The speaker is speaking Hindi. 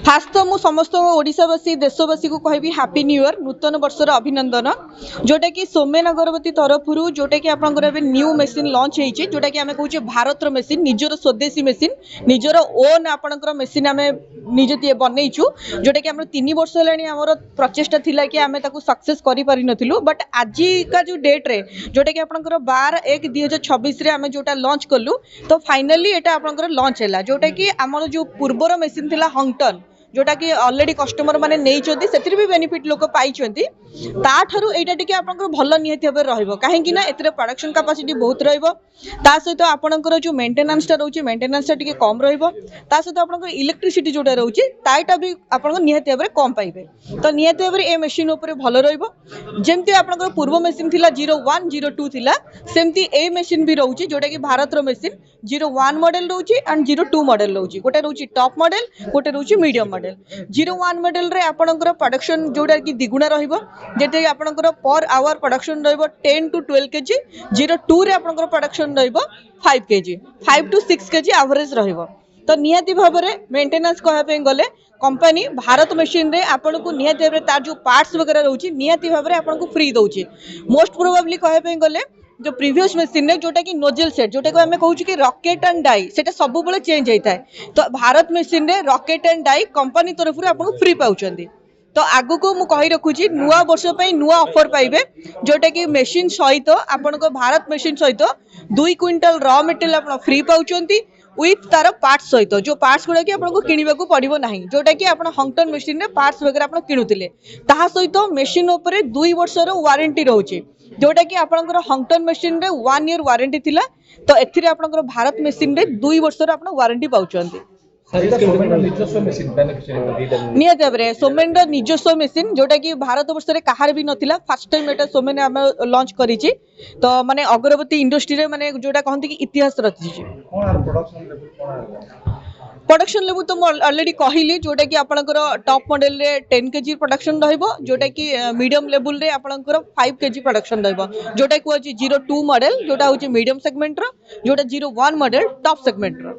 फास्ट तो मुझ समस्त ओडावासी देशवासी को कहबी हैप्पी न्यू ईयर नूतन वर्षर अभिनंदन जोटा कि सोमेन अगरबती तरफ जोटा कि आपंकर न्यू मेसीन लॉन्च होती जोटा कि आम कहे भारत मेसीन निजर स्वदेशी मेसीन निजर ओन आपंकर मेसीन आम निजे बनईचु जोटा कि 3 वर्ष है प्रचेषा थिला कि आम सक्सेस कर बट आज का जो डेट रे जोटा कि आपंकर 12/1/2026 आम जोटा लॉन्च कलु तो फाइनाली एटा आपंकर लॉन्च है जोटा कि आमर जो पूर्वर मेसीन थिला हंगटन जोटा कि ऑलरेडी कस्टमर माने नहीं से भी बेनिफिट लोक पाई ताठू यहाँ टी आप भल निहत भाव रहा कहीं प्रोडक्शन कैपेसिटी बहुत रहित आपंकर जो मेंटेनेंस रोचे मेंटेनेंस टी कम रहित आप इलेक्ट्रिसिटी जोटा रोचे ताईटा भी आप निहत भाव कम पाइबे तो निहत भाव ए मेसीन भल रमती आप पूर्व मेसीन थिला 01 02 थिला सेमती ए मेसीन भी रोचे जोटा कि भारत मेसीन 01 मॉडल रोचे एंड 02 मॉडल रोचे गोटे रोचे टॉप मॉडल गोटे रोचे मीडियम मॉडल 01 मॉडल रे आपनकर प्रोडक्शन जोटा कि द्विगुणा रहिबो जेते आपनकर पर आवर प्रोडक्शन रहिबो 10 to 12 केजी 02 रे आपनकर प्रोडक्शन रहिबो 5 केजी 5 to 6 केजी एवरेज रहिबो तो नियति भाव में मेंटेनेंस कहबे गले कंपनी भारत मशीन रे आपन को नियति भाव तार जो पार्ट्स वगैरह रहउची नियति भाव में आपन को फ्री दउची मोस्ट प्रोबेबली कहबे गले जो प्रीवियस मशीन ने जोटा कि नोजल सेट जोटा को आम कहूँ कि रॉकेट एंड डाई से सब बेले चेंज होता है तो भारत मशीन रे रॉकेट एंड डाई कंपनी तरफ आपको फ्री पाउछंदी तो आगु को मु कहि रखुची नुआ वर्ष पे नुआ ऑफर पाइबे जोटा कि मशीन सहित आपन को भारत मशीन सहित 2 क्विंटल रॉ मटेरियल आप फ्री पाउछंदी विथ तार पार्ट्स सहित जो पार्ट्स गुड़ा कि आपको किणवा पड़ो ना जोटा कि आप हंगटन मशीन रे पार्ट्स वगैरह आप किणुले ता सहित मशीन उपर 2 वर्षर वारंटी रोचे जोटा कि आपंकर हंगटन मशीन रे 1 ईयर वारंटी थिला तो एथिरे आपंकर भारत मशीन रे 2 वर्षर आप वारंटी पाउछंती निहत भाव में सोमेन निजस्व मेसीन जोटा कि भारत वर्ष में कहार भी नथिला फर्स्ट टाइम एटा सोमेन आम लॉन्च करिछि तो माने अगरबत्ती इंडस्ट्री रे माने जोटा कहंती कि इतिहास रचिछि प्रोडक्शन लेवल तो ऑलरेडी कहली जोटा कि आपनकर टॉप मॉडल रे 10 केजी प्रोडक्शन रहइबो जोटा कि मीडियम लेवल रे आपनकर 5 केजी प्रोडक्शन रहइबो जोटा कि 02 मॉडल जोटा होची मीडियम सेगमेंट रो जोटा 01 मॉडल टॉप सेगमेंट रो